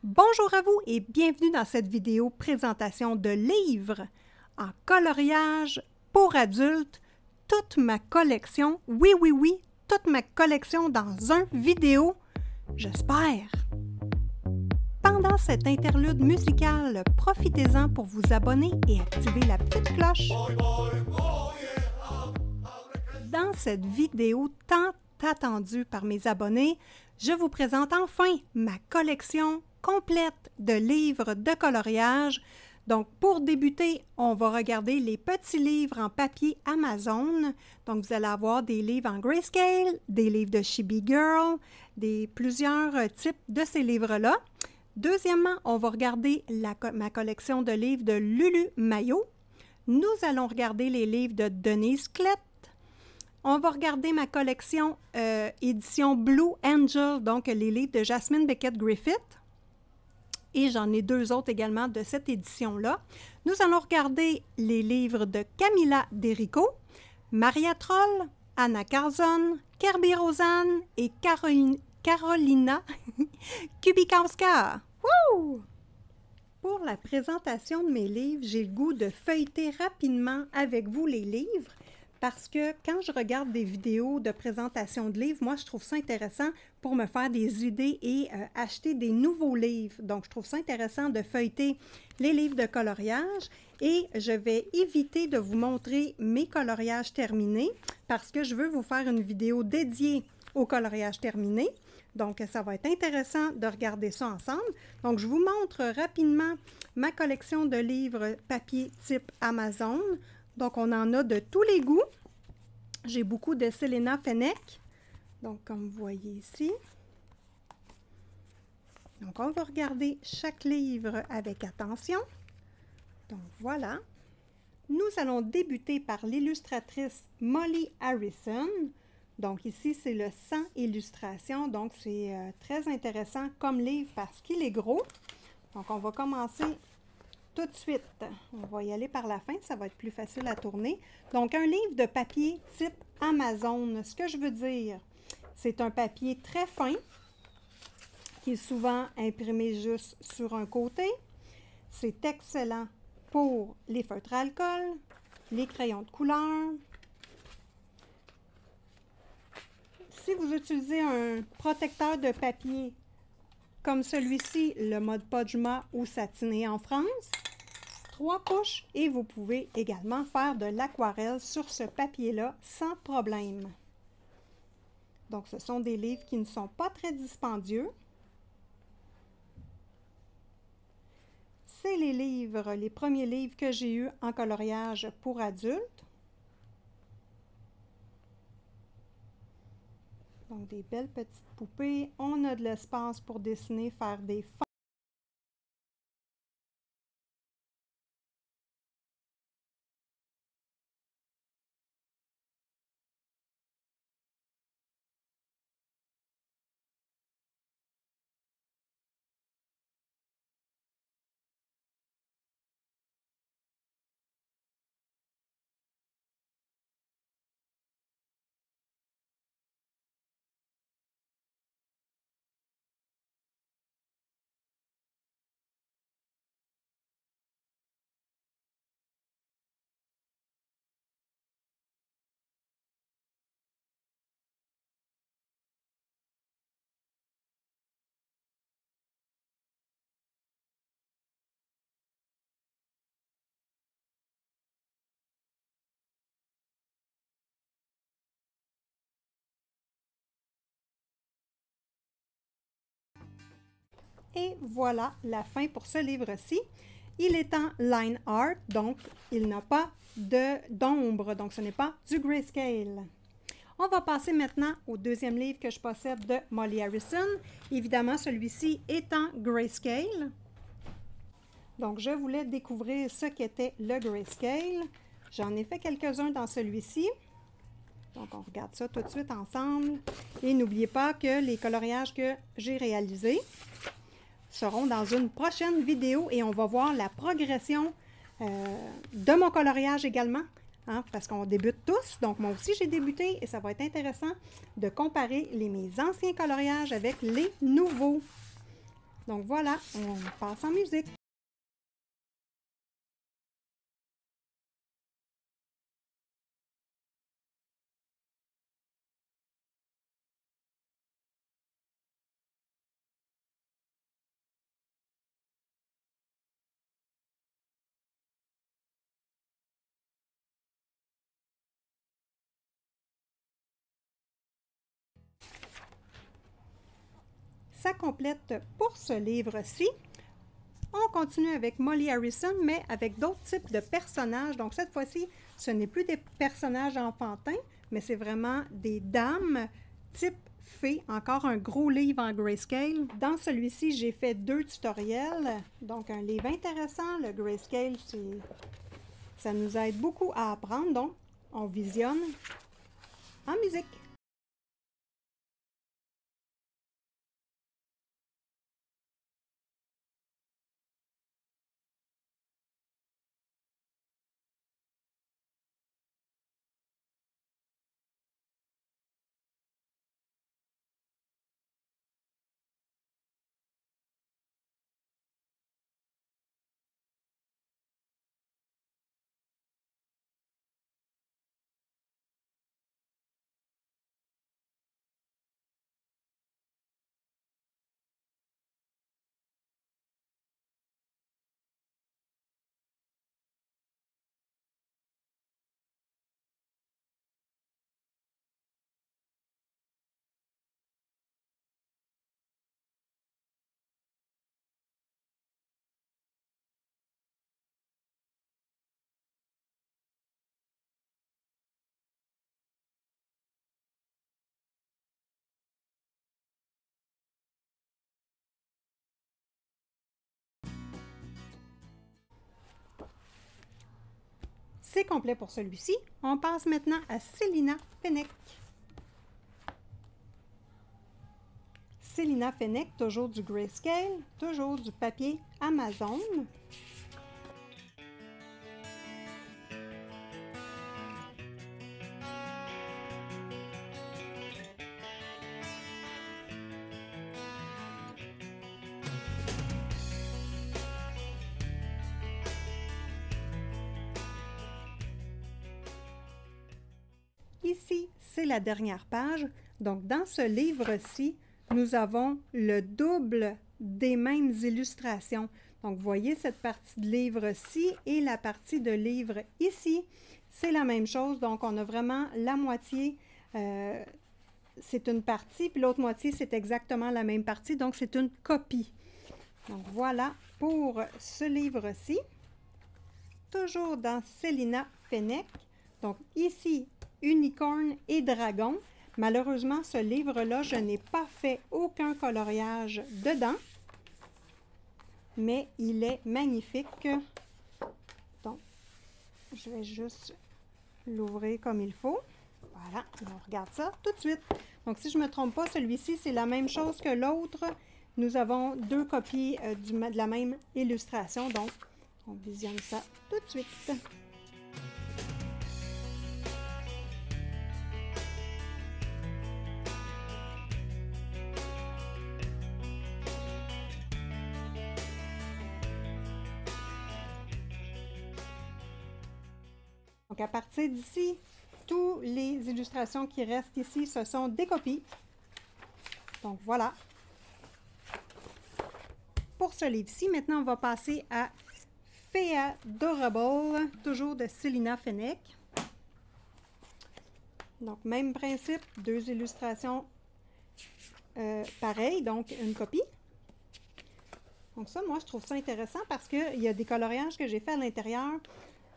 Bonjour à vous et bienvenue dans cette vidéo présentation de livres en coloriage pour adultes. Toute ma collection, oui, toute ma collection dans une vidéo, j'espère. Pendant cette interlude musicale, profitez-en pour vous abonner et activer la petite cloche. Dans cette vidéo tant attendue par mes abonnés, je vous présente enfin ma collection complète de livres de coloriage. Donc, pour débuter, on va regarder les petits livres en papier Amazon. Donc, vous allez avoir des livres en grayscale, des livres de Chibi Girl, plusieurs types de ces livres-là. Deuxièmement, on va regarder ma collection de livres de Lulu Maillot. Nous allons regarder les livres de Denise Klett. On va regarder ma collection édition Blue Angel, donc les livres de Jasmine Beckett-Griffith. Et j'en ai deux autres également de cette édition-là. Nous allons regarder les livres de Camilla Derico, Maria Troll, Anna Carlson, Kirby Rosanne et Carolina Kubikowska. Woo! Pour la présentation de mes livres, j'ai le goût de feuilleter rapidement avec vous les livres parce que quand je regarde des vidéos de présentation de livres, moi, je trouve ça intéressant pour me faire des idées et acheter des nouveaux livres. Donc, je trouve ça intéressant de feuilleter les livres de coloriage et je vais éviter de vous montrer mes coloriages terminés parce que je veux vous faire une vidéo dédiée au coloriage terminé. Donc, ça va être intéressant de regarder ça ensemble. Donc, je vous montre rapidement ma collection de livres papier type Amazon. Donc, on en a de tous les goûts. J'ai beaucoup de Selena Fenech. Donc, comme vous voyez ici. Donc, on va regarder chaque livre avec attention. Donc, voilà. Nous allons débuter par l'illustratrice Molly Harrison. Donc, ici, c'est le 100 illustrations. Donc, c'est très intéressant comme livre parce qu'il est gros. Donc, on va commencer tout de suite. On va y aller par la fin, ça va être plus facile à tourner. Donc, un livre de papier type Amazon. Ce que je veux dire, c'est un papier très fin qui est souvent imprimé juste sur un côté. C'est excellent pour les feutres à alcool, les crayons de couleur. Si vous utilisez un protecteur de papier comme celui-ci, le mode Pajama ou satiné en France, 3 couches et vous pouvez également faire de l'aquarelle sur ce papier-là sans problème. Donc, ce sont des livres qui ne sont pas très dispendieux. C'est les premiers livres que j'ai eus en coloriage pour adultes. Donc, des belles petites poupées. On a de l'espace pour dessiner, faire des formes. Et voilà la fin pour ce livre-ci. Il est en line art, donc il n'a pas d'ombre, donc ce n'est pas du grayscale. On va passer maintenant au deuxième livre que je possède de Molly Harrison. Évidemment, celui-ci est en grayscale. Donc, je voulais découvrir ce qu'était le grayscale. J'en ai fait quelques-uns dans celui-ci. Donc, on regarde ça tout de suite ensemble. Et n'oubliez pas que les coloriages que j'ai réalisés seront dans une prochaine vidéo et on va voir la progression de mon coloriage également, hein, parce qu'on débute tous. Donc, moi aussi, j'ai débuté et ça va être intéressant de comparer mes anciens coloriages avec les nouveaux. Donc voilà, on passe en musique. Ça complète pour ce livre-ci. On continue avec Molly Harrison, mais avec d'autres types de personnages. Donc cette fois-ci, ce n'est plus des personnages enfantins, mais c'est vraiment des dames type fées. Encore un gros livre en grayscale. Dans celui-ci, j'ai fait 2 tutoriels. Donc un livre intéressant. Le grayscale, ça nous aide beaucoup à apprendre. Donc on visionne en musique. C'est complet pour celui-ci. On passe maintenant à Célina Fenech. Célina Fenech, toujours du grayscale, toujours du papier Amazon. Ici, c'est la dernière page. Donc, dans ce livre-ci, nous avons le double des mêmes illustrations. Donc, vous voyez cette partie de livre-ci et la partie de livre ici. C'est la même chose. Donc, on a vraiment la moitié, c'est une partie, puis l'autre moitié, c'est exactement la même partie. Donc, c'est une copie. Donc, voilà pour ce livre-ci. Toujours dans Célina Fenech. Donc, ici, Unicorn et Dragon. Malheureusement, ce livre-là, je n'ai pas fait aucun coloriage dedans, mais il est magnifique. Donc, je vais juste l'ouvrir comme il faut. Voilà, on regarde ça tout de suite. Donc, si je ne me trompe pas, celui-ci, c'est la même chose que l'autre. Nous avons 2 copies de la même illustration, donc on visionne ça tout de suite. Donc, à partir d'ici, toutes les illustrations qui restent ici, ce sont des copies. Donc, voilà. Pour ce livre-ci, maintenant, on va passer à Feadorable, toujours de Célina Fenech. Donc, même principe, 2 illustrations pareilles, donc une copie. Donc ça, moi, je trouve ça intéressant parce qu'il y a des coloriages que j'ai fait à l'intérieur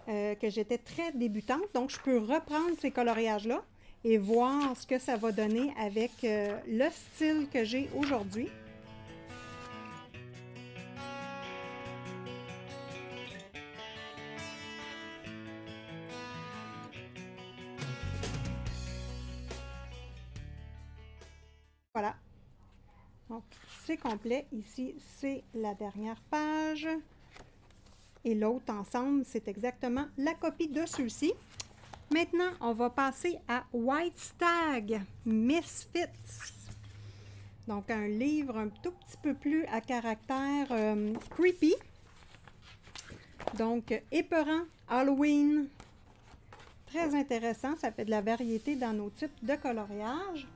que j'étais très débutante. Donc, je peux reprendre ces coloriages-là et voir ce que ça va donner avec le style que j'ai aujourd'hui. Voilà. Donc, c'est complet. Ici, c'est la dernière page. Et l'autre ensemble, c'est exactement la copie de ceux-ci. Maintenant, on va passer à White Stag Misfits. Donc, un livre un tout petit peu plus à caractère creepy. Donc, épeurant, Halloween. Très intéressant, ça fait de la variété dans nos types de coloriage.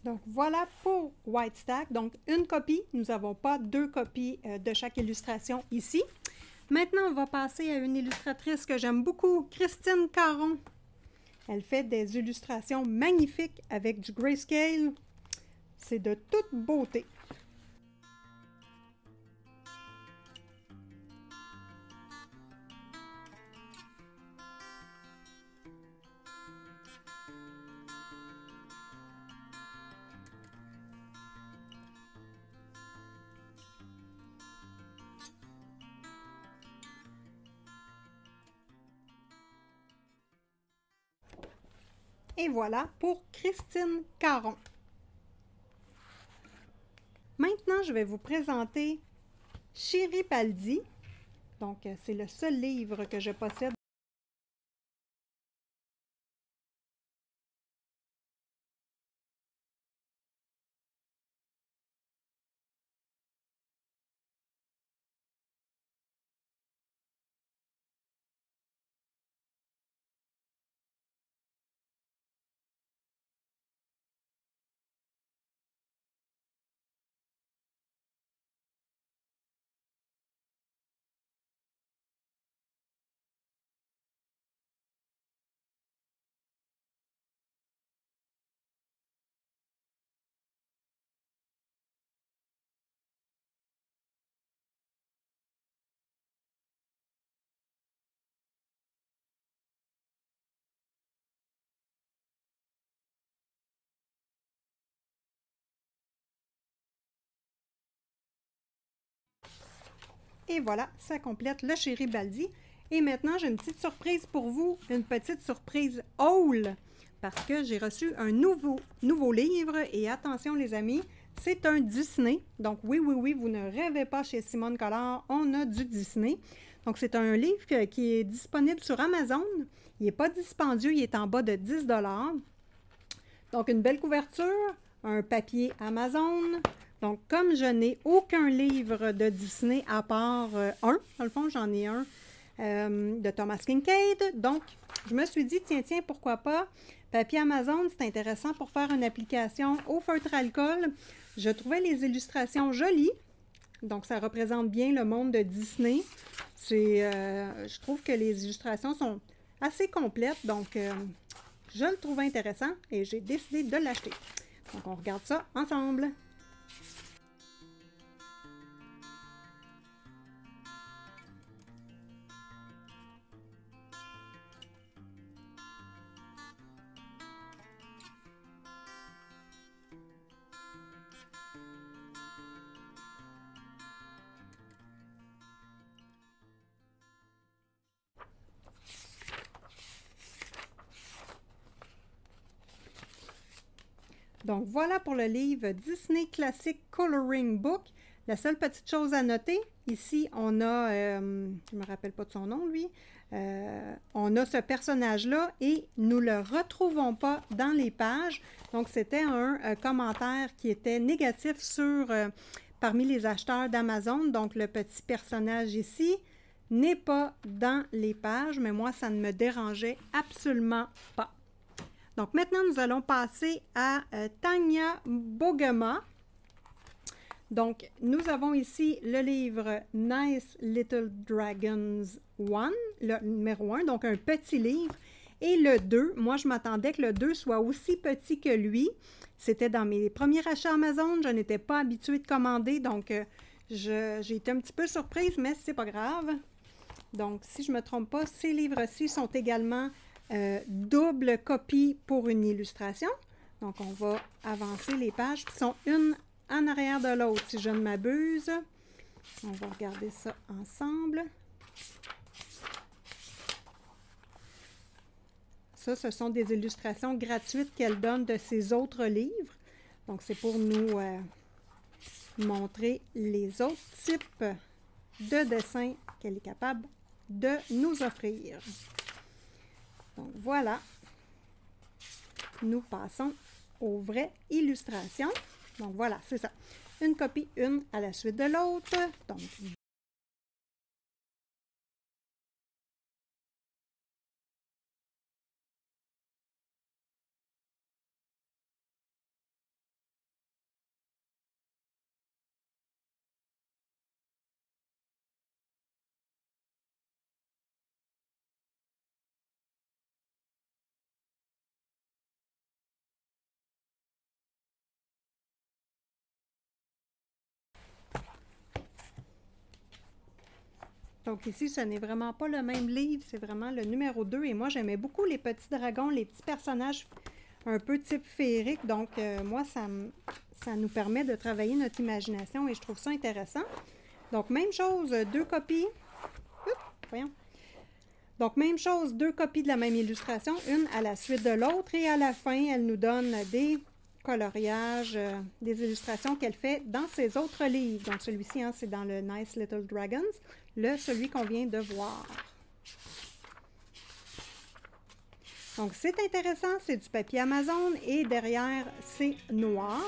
Donc, voilà pour White Stack. Donc, une copie. Nous n'avons pas deux copies de chaque illustration ici. Maintenant, on va passer à une illustratrice que j'aime beaucoup, Christine Caron. Elle fait des illustrations magnifiques avec du grayscale. C'est de toute beauté. Et voilà pour Christine Caron. Maintenant, je vais vous présenter Chiripaldi. Donc, c'est le seul livre que je possède. Et voilà, ça complète le Chiribaldi. Et maintenant, j'ai une petite surprise pour vous, une petite surprise haul, parce que j'ai reçu un nouveau livre. Et attention les amis, c'est un Disney. Donc oui, vous ne rêvez pas chez Simone Collard, on a du Disney. Donc c'est un livre qui est disponible sur Amazon. Il n'est pas dispendieux, il est en bas de 10 $. Donc une belle couverture, un papier Amazon. Donc, comme je n'ai aucun livre de Disney à part un, dans le fond, j'en ai un de Thomas Kinkade. Donc, je me suis dit, tiens, pourquoi pas? Papier Amazon, c'est intéressant pour faire une application au feutre alcool. Je trouvais les illustrations jolies. Donc, ça représente bien le monde de Disney. Je trouve que les illustrations sont assez complètes. Donc, je le trouvais intéressant et j'ai décidé de l'acheter. Donc, on regarde ça ensemble. Donc, voilà pour le livre Disney Classic Coloring Book. La seule petite chose à noter, ici, on a, je ne me rappelle pas de son nom, lui, on a ce personnage-là et nous ne le retrouvons pas dans les pages. Donc, c'était un commentaire qui était négatif parmi les acheteurs d'Amazon. Donc, le petit personnage ici n'est pas dans les pages, mais moi, ça ne me dérangeait absolument pas. Donc, maintenant, nous allons passer à Tanya Bogema. Donc, nous avons ici le livre Nice Little Dragons 1, le numéro 1, donc un petit livre. Et le 2, moi, je m'attendais que le 2 soit aussi petit que lui. C'était dans mes premiers achats Amazon. Je n'étais pas habituée de commander, donc j'ai été un petit peu surprise, mais c'est pas grave. Donc, si je ne me trompe pas, ces livres-ci sont également double copie pour une illustration. Donc, on va avancer les pages qui sont une en arrière de l'autre, si je ne m'abuse. On va regarder ça ensemble. Ça, ce sont des illustrations gratuites qu'elle donne de ses autres livres. Donc, c'est pour nous montrer les autres types de dessins qu'elle est capable de nous offrir. Donc, voilà. Nous passons aux vraies illustrations. Donc, voilà, c'est ça. Une copie, une à la suite de l'autre. Donc, ici, ce n'est vraiment pas le même livre, c'est vraiment le numéro 2. Et moi, j'aimais beaucoup les petits dragons, les petits personnages un peu type féerique. Donc, moi, ça nous permet de travailler notre imagination et je trouve ça intéressant. Donc, même chose, 2 copies. Oups, voyons. Donc, même chose, 2 copies de la même illustration, une à la suite de l'autre. Et à la fin, elle nous donne des coloriages, des illustrations qu'elle fait dans ses autres livres. Donc, celui-ci, hein, c'est dans le Nice Little Dragons, celui qu'on vient de voir. Donc, c'est intéressant, c'est du papier Amazon et derrière, c'est noir.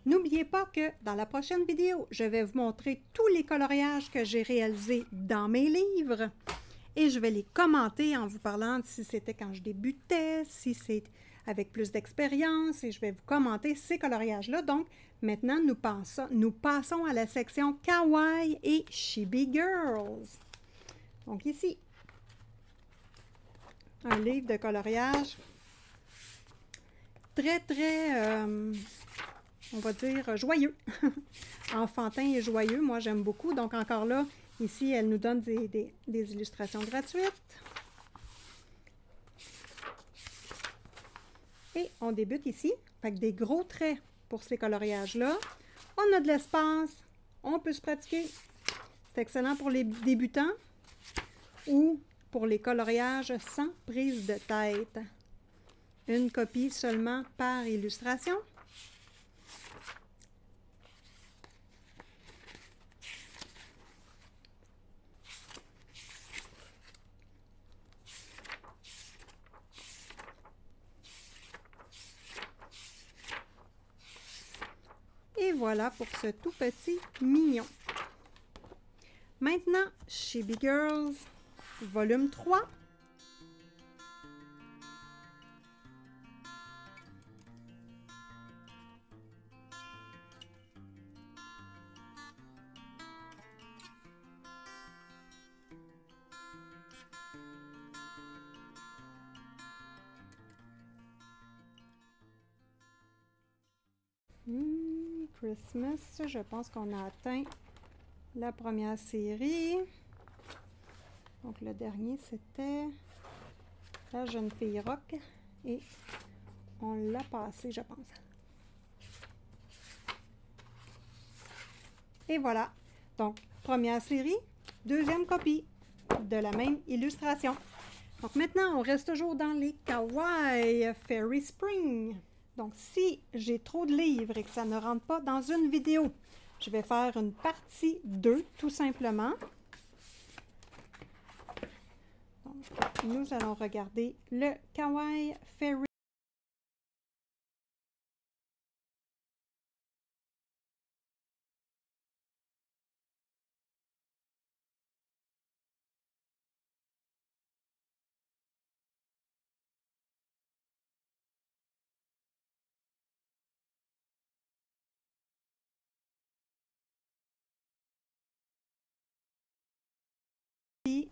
N'oubliez pas que dans la prochaine vidéo, je vais vous montrer tous les coloriages que j'ai réalisés dans mes livres et je vais les commenter en vous parlant de si c'était quand je débutais, si c'est avec plus d'expérience et je vais vous commenter ces coloriages-là. Donc, maintenant, nous passons à la section Kawaii et Chibi Girls. Donc ici, un livre de coloriage très, on va dire, joyeux. Enfantin et joyeux, moi j'aime beaucoup. Donc encore là, ici, elle nous donne des illustrations gratuites. Et on débute ici avec des gros traits pour ces coloriages-là. On a de l'espace, on peut se pratiquer. C'est excellent pour les débutants ou pour les coloriages sans prise de tête. Une copie seulement par illustration. Et voilà pour ce tout petit mignon. Maintenant, Chibi Girls, volume 3. Christmas, je pense qu'on a atteint la première série. Donc le dernier, c'était La jeune fille rock et on l'a passé, je pense. Et voilà. Donc, première série, deuxième copie de la même illustration. Donc maintenant, on reste toujours dans les Kawaii Fairy Spring. Donc, si j'ai trop de livres et que ça ne rentre pas dans une vidéo, je vais faire une partie 2, tout simplement. Donc, nous allons regarder le Kawaii Fairy.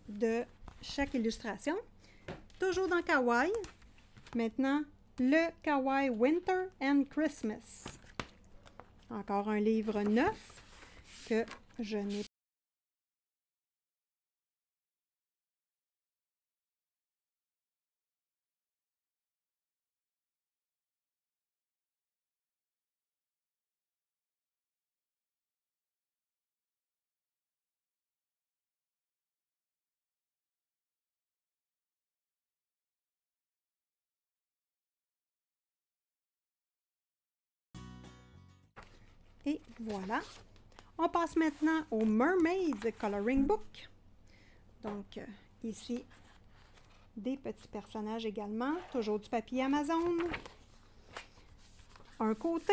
De chaque illustration. Toujours dans Kawaii. Maintenant, le Kawaii Winter and Christmas. Encore un livre neuf que je n'ai pas. Et voilà. On passe maintenant au Mermaids Coloring Book. Donc, ici, des petits personnages également. Toujours du papier Amazon. Un côté.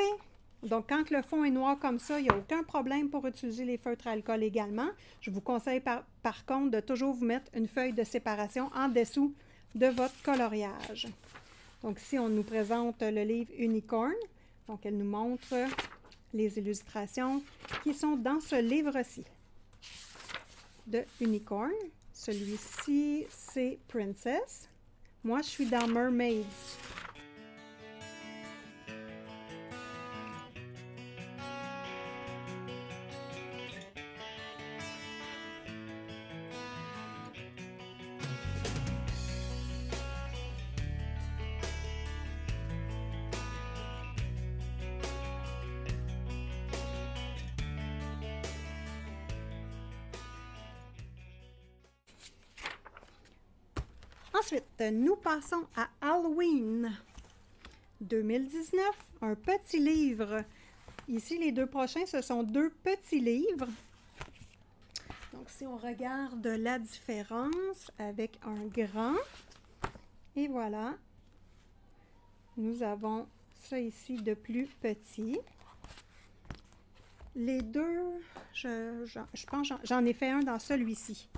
Donc, quand le fond est noir comme ça, il n'y a aucun problème pour utiliser les feutres à alcool également. Je vous conseille par contre de toujours vous mettre une feuille de séparation en dessous de votre coloriage. Donc, ici, on nous présente le livre Unicorn. Donc, elle nous montre les illustrations qui sont dans ce livre-ci de Unicorn. Celui-ci, c'est Princess. Moi, je suis dans Mermaids. Ensuite, nous passons à Halloween 2019, un petit livre. Ici, les deux prochains, ce sont deux petits livres. Donc, si on regarde la différence avec un grand, et voilà, nous avons ça ici de plus petit. Les deux, je pense, j'en ai fait un dans celui-ci.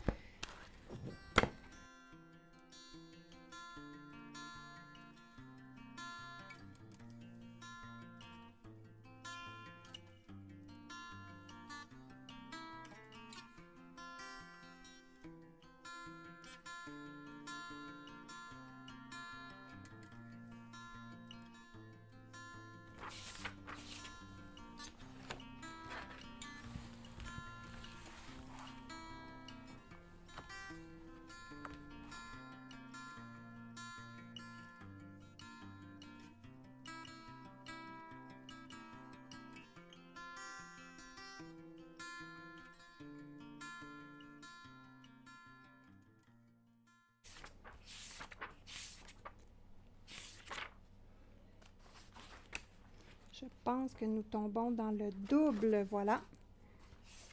Je pense que nous tombons dans le double, voilà.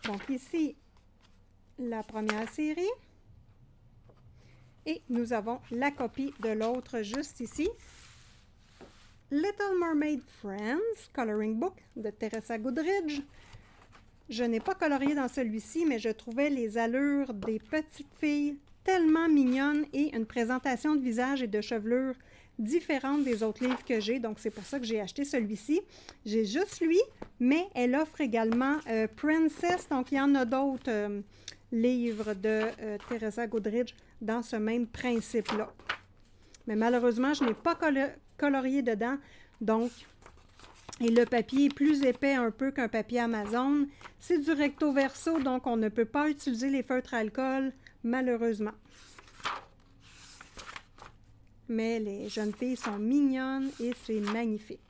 Donc ici, la première série. Et nous avons la copie de l'autre juste ici. Little Mermaid Friends Coloring Book de Teresa Goodridge. Je n'ai pas colorié dans celui-ci, mais je trouvais les allures des petites filles tellement mignonnes et une présentation de visage et de chevelure différente des autres livres que j'ai. Donc, c'est pour ça que j'ai acheté celui-ci. J'ai juste lui, mais elle offre également Princess. Donc, il y en a d'autres livres de Teresa Goodridge dans ce même principe-là. Mais malheureusement, je n'ai pas colorié dedans. Donc, et le papier est plus épais un peu qu'un papier Amazon. C'est du recto verso, donc on ne peut pas utiliser les feutres à alcool, malheureusement. Mais les jeunes filles sont mignonnes et c'est magnifique.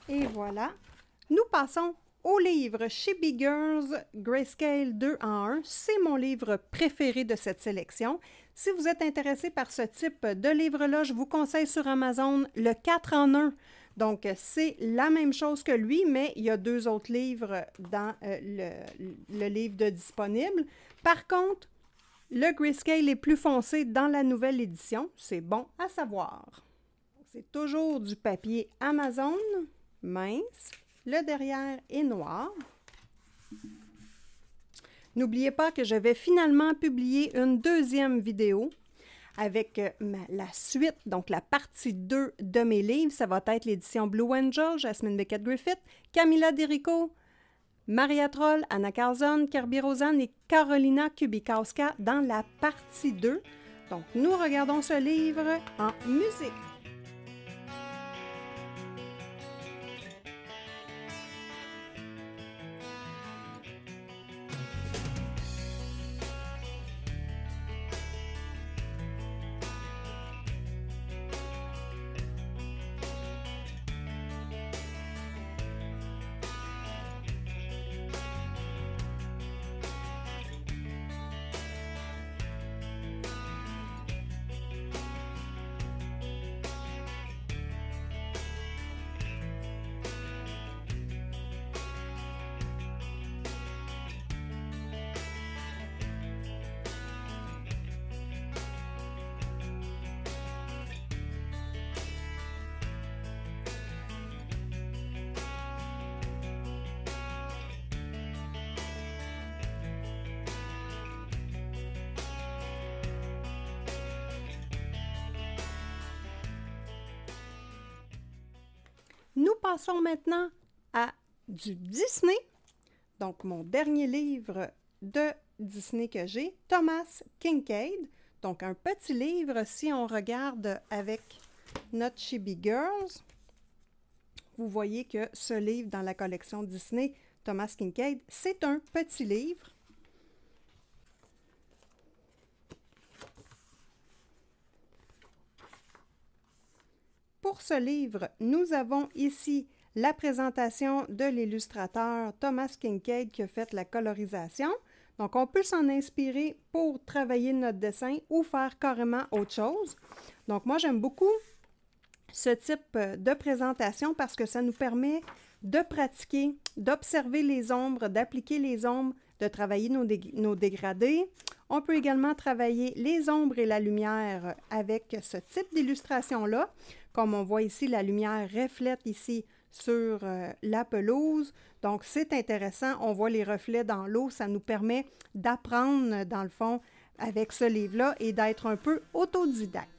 Et voilà. Nous passons au livre Chibi Girls Grayscale 2 en 1. C'est mon livre préféré de cette sélection. Si vous êtes intéressé par ce type de livre-là, je vous conseille sur Amazon le 4 en 1. Donc, c'est la même chose que lui, mais il y a deux autres livres dans le livre de disponible. Par contre, le grayscale est plus foncé dans la nouvelle édition. C'est bon à savoir. C'est toujours du papier Amazon, mince. Le derrière est noir. N'oubliez pas que je vais finalement publier une deuxième vidéo avec la suite, donc la partie 2 de mes livres. Ça va être l'édition Blue Angel, Jasmine Beckett-Griffith, Camilla Derico, Maria Troll, Anna Carlson, Kirby Rosanne et Carolina Kubikowska dans la partie 2. Donc, nous regardons ce livre en musique. Nous passons maintenant à du Disney. Donc, mon dernier livre de Disney que j'ai, Thomas Kinkade. Donc, un petit livre, si on regarde avec notre Chibi Girls, vous voyez que ce livre dans la collection Disney, Thomas Kinkade, c'est un petit livre. Pour ce livre, nous avons ici la présentation de l'illustrateur Thomas Kinkade qui a fait la colorisation. Donc, on peut s'en inspirer pour travailler notre dessin ou faire carrément autre chose. Donc, moi, j'aime beaucoup ce type de présentation parce que ça nous permet de pratiquer, d'observer les ombres, d'appliquer les ombres, de travailler nos dégradés. On peut également travailler les ombres et la lumière avec ce type d'illustration-là. Comme on voit ici, la lumière reflète ici sur la pelouse. Donc, c'est intéressant. On voit les reflets dans l'eau. Ça nous permet d'apprendre, dans le fond, avec ce livre-là et d'être un peu autodidacte.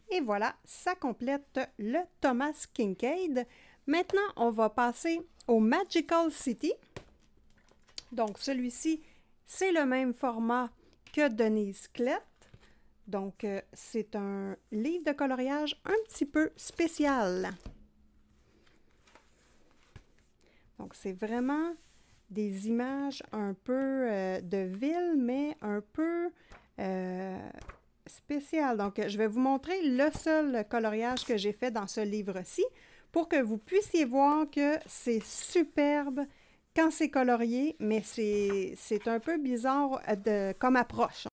Et voilà, ça complète le Thomas Kinkade. Maintenant, on va passer au Magical City. Donc, celui-ci, c'est le même format que Denise Klett. Donc, c'est un livre de coloriage un petit peu spécial. Donc, c'est vraiment des images un peu de ville, mais un peu spécial. Donc, je vais vous montrer le seul coloriage que j'ai fait dans ce livre-ci pour que vous puissiez voir que c'est superbe quand c'est colorié, mais c'est un peu bizarre comme approche.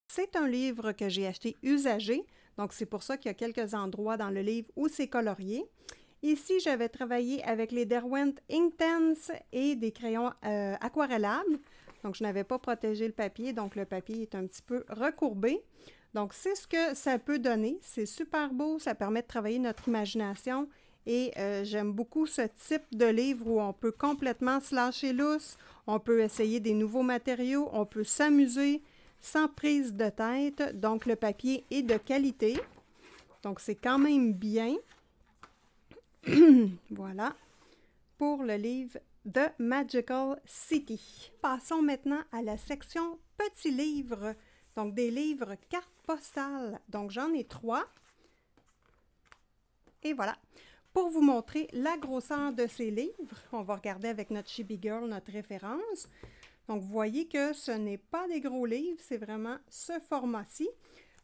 C'est un livre que j'ai acheté usagé, donc c'est pour ça qu'il y a quelques endroits dans le livre où c'est colorié. Ici, j'avais travaillé avec les Derwent Inktense et des crayons aquarellables. Donc, je n'avais pas protégé le papier, donc le papier est un petit peu recourbé. Donc, c'est ce que ça peut donner. C'est super beau, ça permet de travailler notre imagination et j'aime beaucoup ce type de livre où on peut complètement se lâcher lousse, on peut essayer des nouveaux matériaux, on peut s'amuser sans prise de tête. Donc, le papier est de qualité. Donc, c'est quand même bien. Voilà pour le livre The Magical City. Passons maintenant à la section petits livres, donc des livres cartes postales. Donc j'en ai 3. Et voilà. Pour vous montrer la grosseur de ces livres, on va regarder avec notre Chibi Girl, notre référence. Donc vous voyez que ce n'est pas des gros livres, c'est vraiment ce format-ci,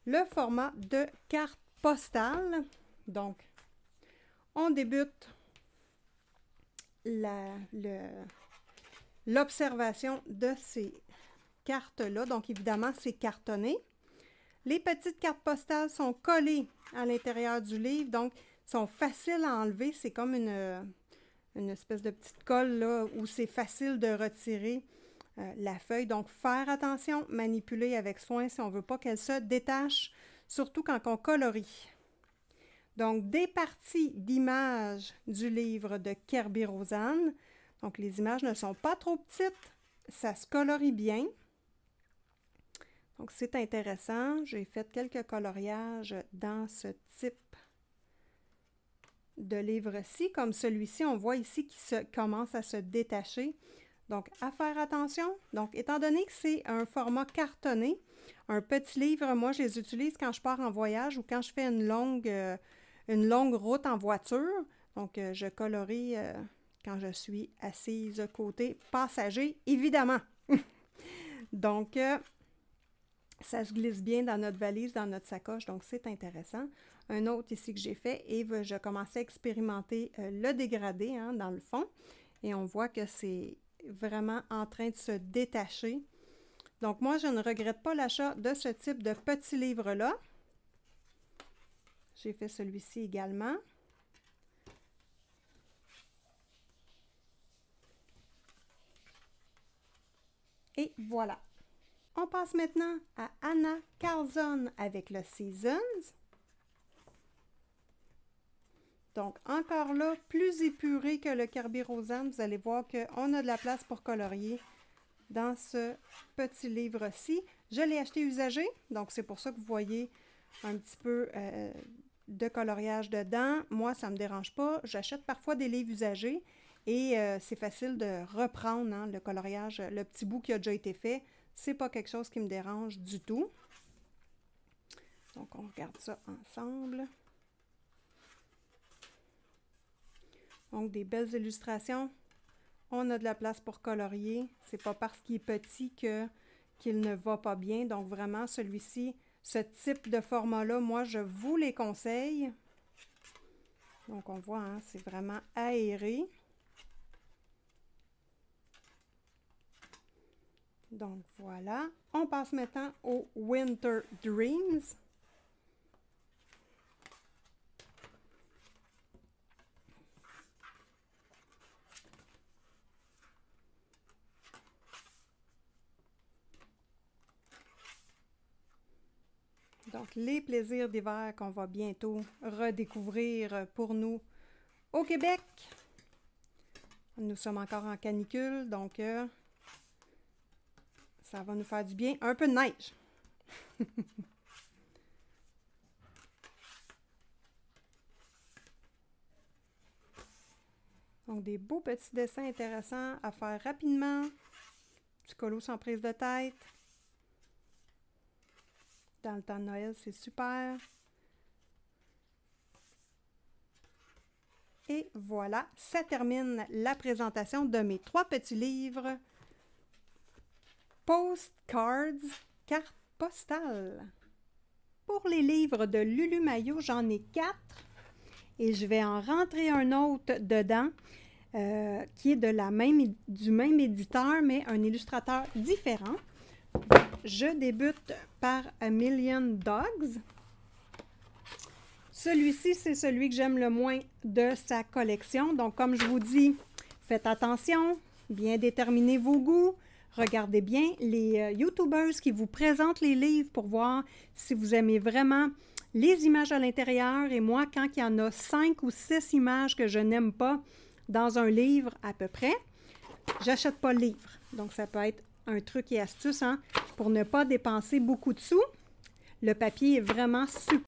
le format de carte postale. Donc on débute l'observation de ces cartes-là. Donc, évidemment, c'est cartonné. Les petites cartes postales sont collées à l'intérieur du livre, donc sont faciles à enlever. C'est comme une espèce de petite colle là, où c'est facile de retirer la feuille. Donc, faire attention, manipuler avec soin si on ne veut pas qu'elle se détache, surtout quand on colorie. Donc, des parties d'images du livre de Kerby-Rosanes. Donc, les images ne sont pas trop petites, ça se colorie bien. Donc, c'est intéressant. J'ai fait quelques coloriages dans ce type de livre-ci. Comme celui-ci, on voit ici qu'il commence à se détacher. Donc, à faire attention. Donc, étant donné que c'est un format cartonné, un petit livre, moi, je les utilise quand je pars en voyage ou quand je fais une longue route en voiture. Donc, je colorie quand je suis assise côté passager, évidemment. Donc, ça se glisse bien dans notre valise, dans notre sacoche, donc c'est intéressant. Un autre ici que j'ai fait, et je commençais à expérimenter le dégradé hein, dans le fond. Et on voit que c'est vraiment en train de se détacher. Donc, moi, je ne regrette pas l'achat de ce type de petit livre-là. J'ai fait celui-ci également. Et voilà. On passe maintenant à Anna Carlzon avec le Seasons. Donc, encore là, plus épuré que le Kerby-Rosanes. Vous allez voir qu'on a de la place pour colorier dans ce petit livre-ci. Je l'ai acheté usagé, donc c'est pour ça que vous voyez un petit peu de coloriage dedans. Moi, ça ne me dérange pas. J'achète parfois des livres usagés et c'est facile de reprendre hein, le coloriage, le petit bout qui a déjà été fait. C'est pas quelque chose qui me dérange du tout. Donc, on regarde ça ensemble. Donc, des belles illustrations. On a de la place pour colorier. C'est pas parce qu'il est petit qu'il ne va pas bien. Donc, vraiment, celui-ci, ce type de format-là, moi, je vous les conseille. Donc, on voit, hein, c'est vraiment aéré. Donc, voilà. On passe maintenant au Winter Dreams. Donc, les plaisirs d'hiver qu'on va bientôt redécouvrir pour nous au Québec. Nous sommes encore en canicule, donc ça va nous faire du bien. Un peu de neige. Donc, des beaux petits dessins intéressants à faire rapidement. Petit colo sans prise de tête. Dans le temps de Noël, c'est super. Et voilà, ça termine la présentation de mes 3 petits livres Postcards, cartes postales. Pour les livres de Lulu Maillot, j'en ai 4 et je vais en rentrer un autre dedans qui est du même éditeur, mais un illustrateur différent. Je débute par A Million Dogs. Celui-ci, c'est celui que j'aime le moins de sa collection. Donc, comme je vous dis, faites attention, bien déterminez vos goûts. Regardez bien les YouTubers qui vous présentent les livres pour voir si vous aimez vraiment les images à l'intérieur. Et moi, quand il y en a 5 ou 6 images que je n'aime pas dans un livre à peu près, j'achète pas le livre. Donc, ça peut être un truc et astuce hein, pour ne pas dépenser beaucoup de sous. Le papier est vraiment super.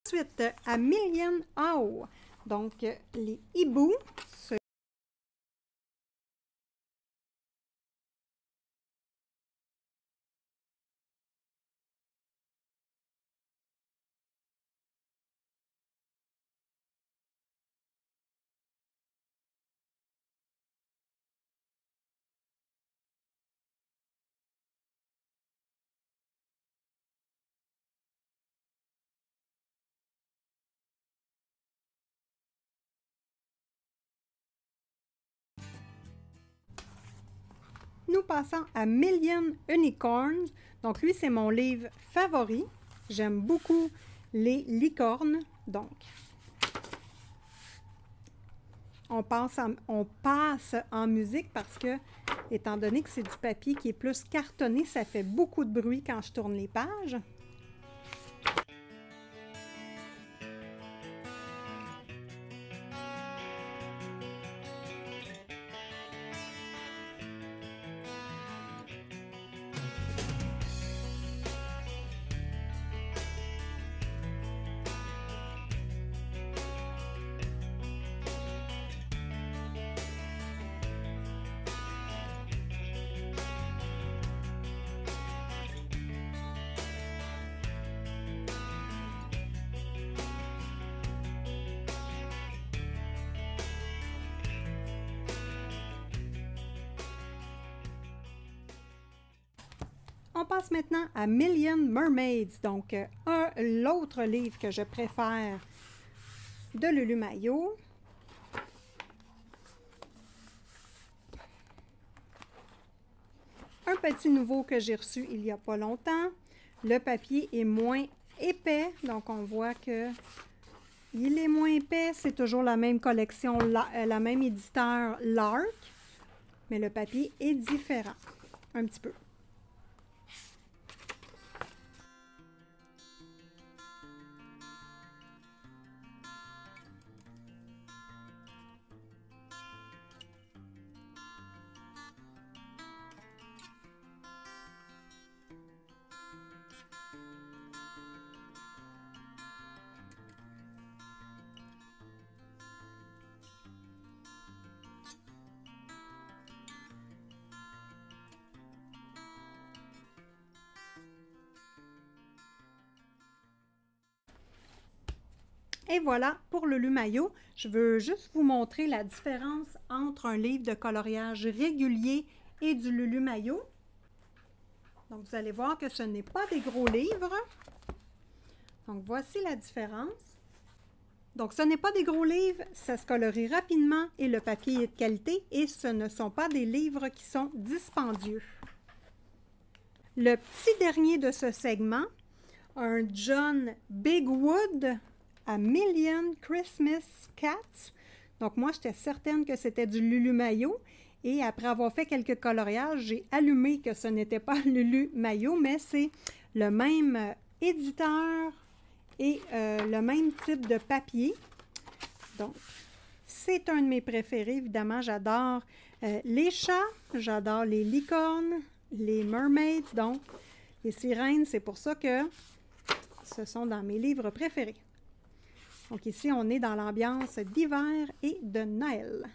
Ensuite, A Million Owl, donc les hiboux. Nous passons à Million Unicorns. Donc, lui, c'est mon livre favori. J'aime beaucoup les licornes. Donc, on passe en musique parce que, étant donné que c'est du papier qui est plus cartonné, ça fait beaucoup de bruit quand je tourne les pages. On passe maintenant à Million Mermaids, donc l'autre livre que je préfère de Lulu Maillot. Un petit nouveau que j'ai reçu il n'y a pas longtemps. Le papier est moins épais, donc on voit que il est moins épais. C'est toujours la même collection, la même éditeur Lark, mais le papier est différent, un petit peu. Et voilà pour le Lulu Maillot. Je veux juste vous montrer la différence entre un livre de coloriage régulier et du Lulu Maillot. Donc, vous allez voir que ce n'est pas des gros livres. Donc, voici la différence. Donc, ce n'est pas des gros livres, ça se colorie rapidement et le papier est de qualité et ce ne sont pas des livres qui sont dispendieux. Le petit dernier de ce segment, un John Bigwood, A Million Christmas Cats. Donc, moi, j'étais certaine que c'était du Lulu Maillot. Et après avoir fait quelques coloriages, j'ai allumé que ce n'était pas Lulu Maillot, mais c'est le même éditeur et le même type de papier. Donc, c'est un de mes préférés. Évidemment, j'adore les chats, j'adore les licornes, les mermaids. Donc, Les sirènes, c'est pour ça que ce sont dans mes livres préférés. Donc ici, on est dans l'ambiance d'hiver et de Noël.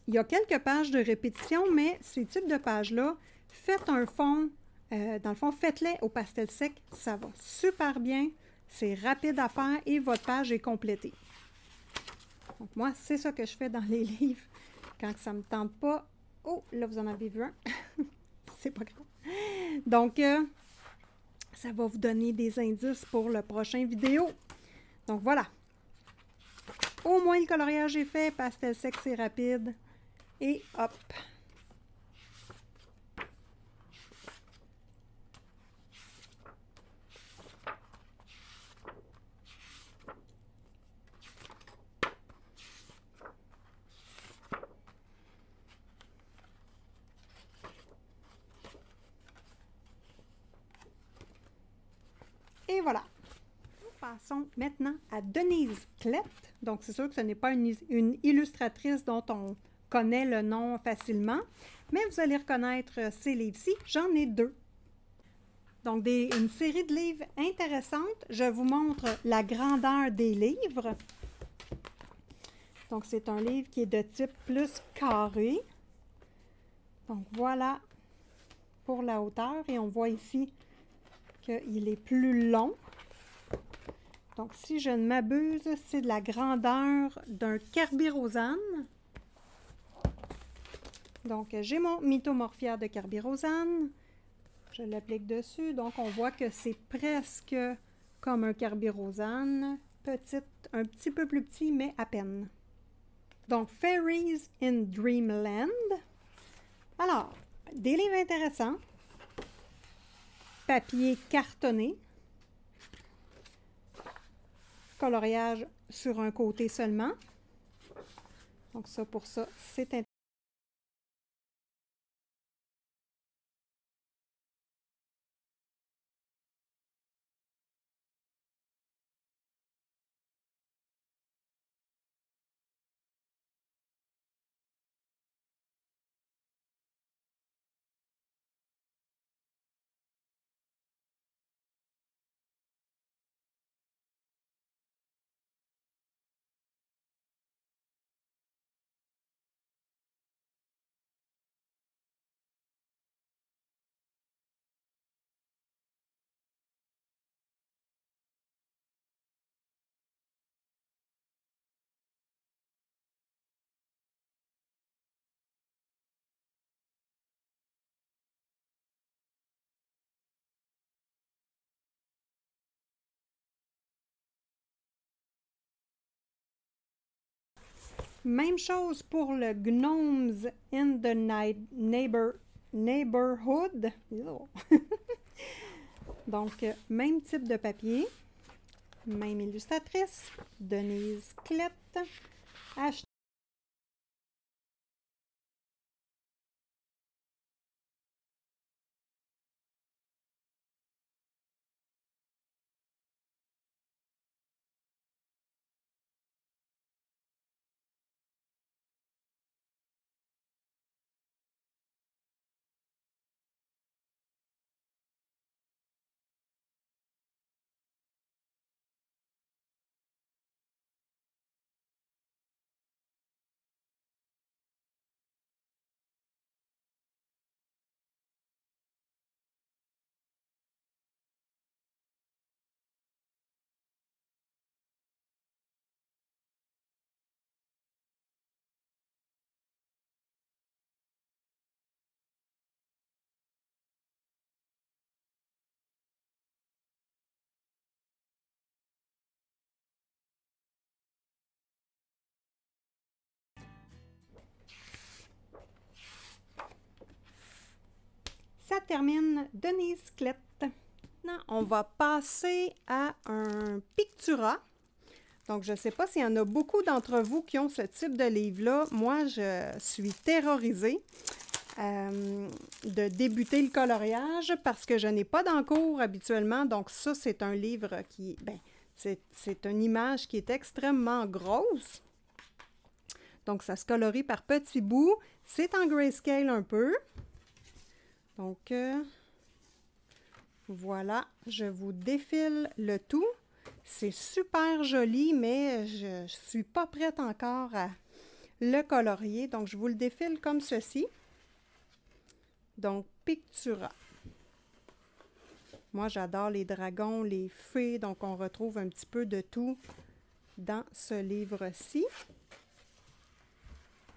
Il y a quelques pages de répétition, mais ces types de pages-là, faites un fond, dans le fond, faites-les au pastel sec, ça va super bien, c'est rapide à faire et votre page est complétée. Donc moi, c'est ça que je fais dans les livres quand ça ne me tente pas. Oh, là, vous en avez vu un. C'est pas grave. Donc, ça va vous donner des indices pour le prochain vidéo. Donc voilà. Au moins, le coloriage est fait, pastel sec, c'est rapide. Et hop! Et voilà! Passons maintenant à Denise Klett. Donc, c'est sûr que ce n'est pas une illustratrice dont on connaît le nom facilement, mais vous allez reconnaître ces livres-ci. J'en ai deux. Donc, une série de livres intéressantes. Je vous montre la grandeur des livres. Donc, c'est un livre qui est de type plus carré. Donc, voilà pour la hauteur. Et on voit ici qu'il est plus long. Donc, si je ne m'abuse, c'est de la grandeur d'un Carbirosane. Donc, j'ai mon Mythomorphia de Carbirosane. Je l'applique dessus. Donc, on voit que c'est presque comme un Carbirosane. Un petit peu plus petit, mais à peine. Donc, Fairies in Dreamland. Alors, des livres intéressants. Papier cartonné. Coloriage sur un côté seulement. Donc, ça, pour ça, c'est intéressant. Même chose pour le Gnomes in the Neighborhood. Donc, même type de papier, même illustratrice, Denise Klett. Ça termine Denise Klett. Maintenant, on va passer à un Pictura. Donc, je ne sais pas s'il y en a beaucoup d'entre vous qui ont ce type de livre-là. Moi, je suis terrorisée. de débuter le coloriage parce que je n'ai pas d'encours habituellement. Donc ça, c'est un livre qui, ben, c'est une image qui est extrêmement grosse. Donc ça se colorie par petits bouts. C'est en grayscale un peu. Donc voilà, je vous défile le tout. C'est super joli, mais je ne suis pas prête encore à le colorier. Donc je vous le défile comme ceci. Donc, Pictura. Moi, j'adore les dragons, les fées, donc on retrouve un petit peu de tout dans ce livre-ci.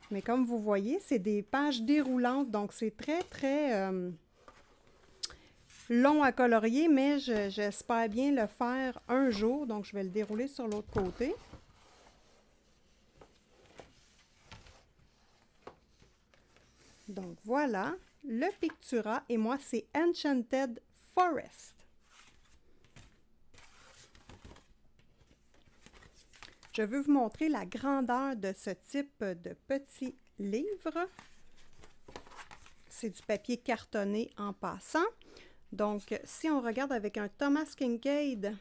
Mais comme vous voyez, c'est des pages déroulantes, donc c'est très, très long à colorier, mais j'espère bien le faire un jour. Donc, je vais le dérouler sur l'autre côté. Donc, voilà. Le Pictura, et moi, c'est Enchanted Forest. Je veux vous montrer la grandeur de ce type de petit livre. C'est du papier cartonné en passant. Donc, si on regarde avec un Thomas Kinkade,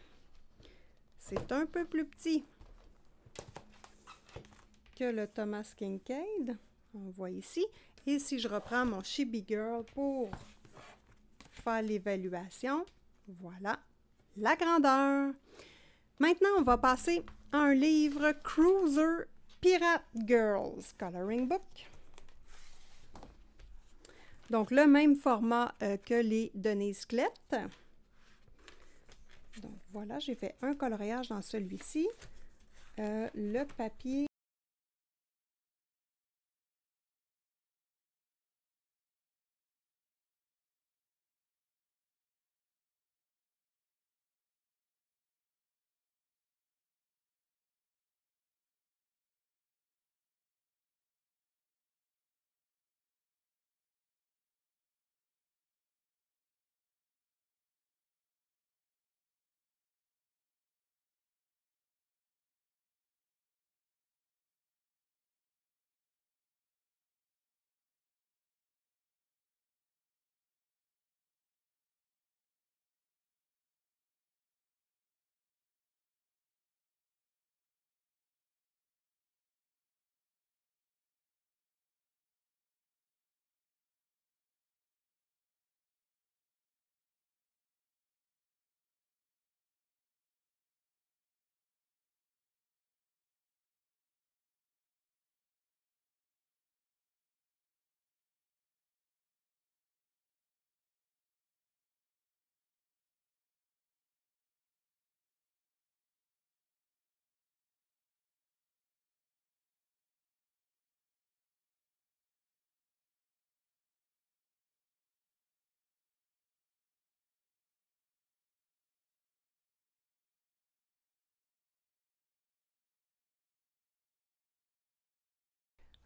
c'est un peu plus petit que le Thomas Kinkade. On voit ici. Et si je reprends mon Chibi Girl pour faire l'évaluation, voilà la grandeur. Maintenant, on va passer à un livre Cruiser Pirate Girls Coloring Book. Donc, le même format que les Denise Klett. Donc, voilà, j'ai fait un coloriage dans celui-ci. Le papier.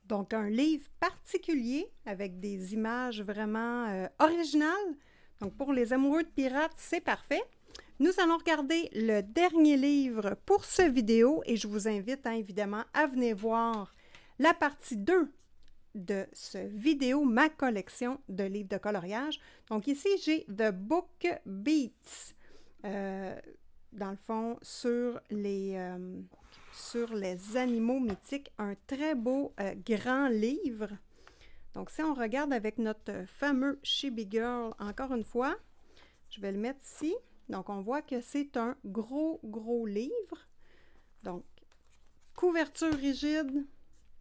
Donc, un livre particulier avec des images vraiment originales. Donc, pour les amoureux de pirates, c'est parfait. Nous allons regarder le dernier livre pour ce vidéo et je vous invite évidemment à venir voir la partie 2 de ce vidéo, ma collection de livres de coloriage. Donc ici, j'ai The Book Beats, dans le fond, sur les animaux mythiques. Un très beau grand livre. Donc si on regarde avec notre fameux Chibi Girl, encore une fois, je vais le mettre ici. Donc, on voit que c'est un gros livre. Donc, couverture rigide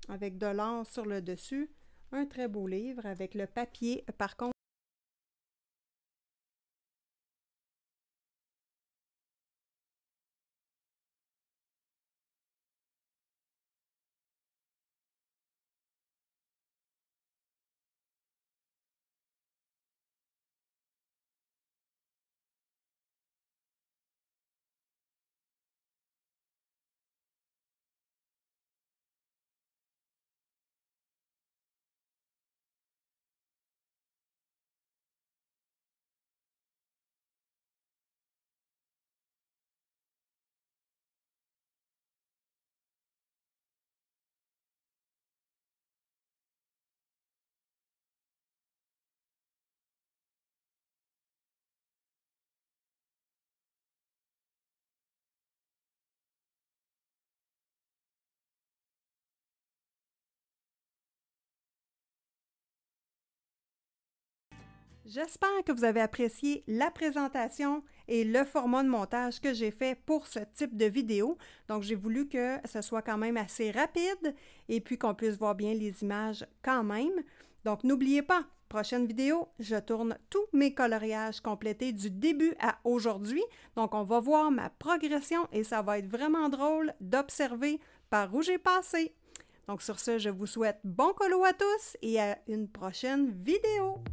avec de l'or sur le dessus. Un très beau livre avec le papier, par contre, J'espère que vous avez apprécié la présentation et le format de montage que j'ai fait pour ce type de vidéo. Donc, j'ai voulu que ce soit quand même assez rapide et puis qu'on puisse voir bien les images quand même. Donc, n'oubliez pas, prochaine vidéo, je tourne tous mes coloriages complétés du début à aujourd'hui. Donc, on va voir ma progression et ça va être vraiment drôle d'observer par où j'ai passé. Donc, sur ce, je vous souhaite bon colo à tous et à une prochaine vidéo!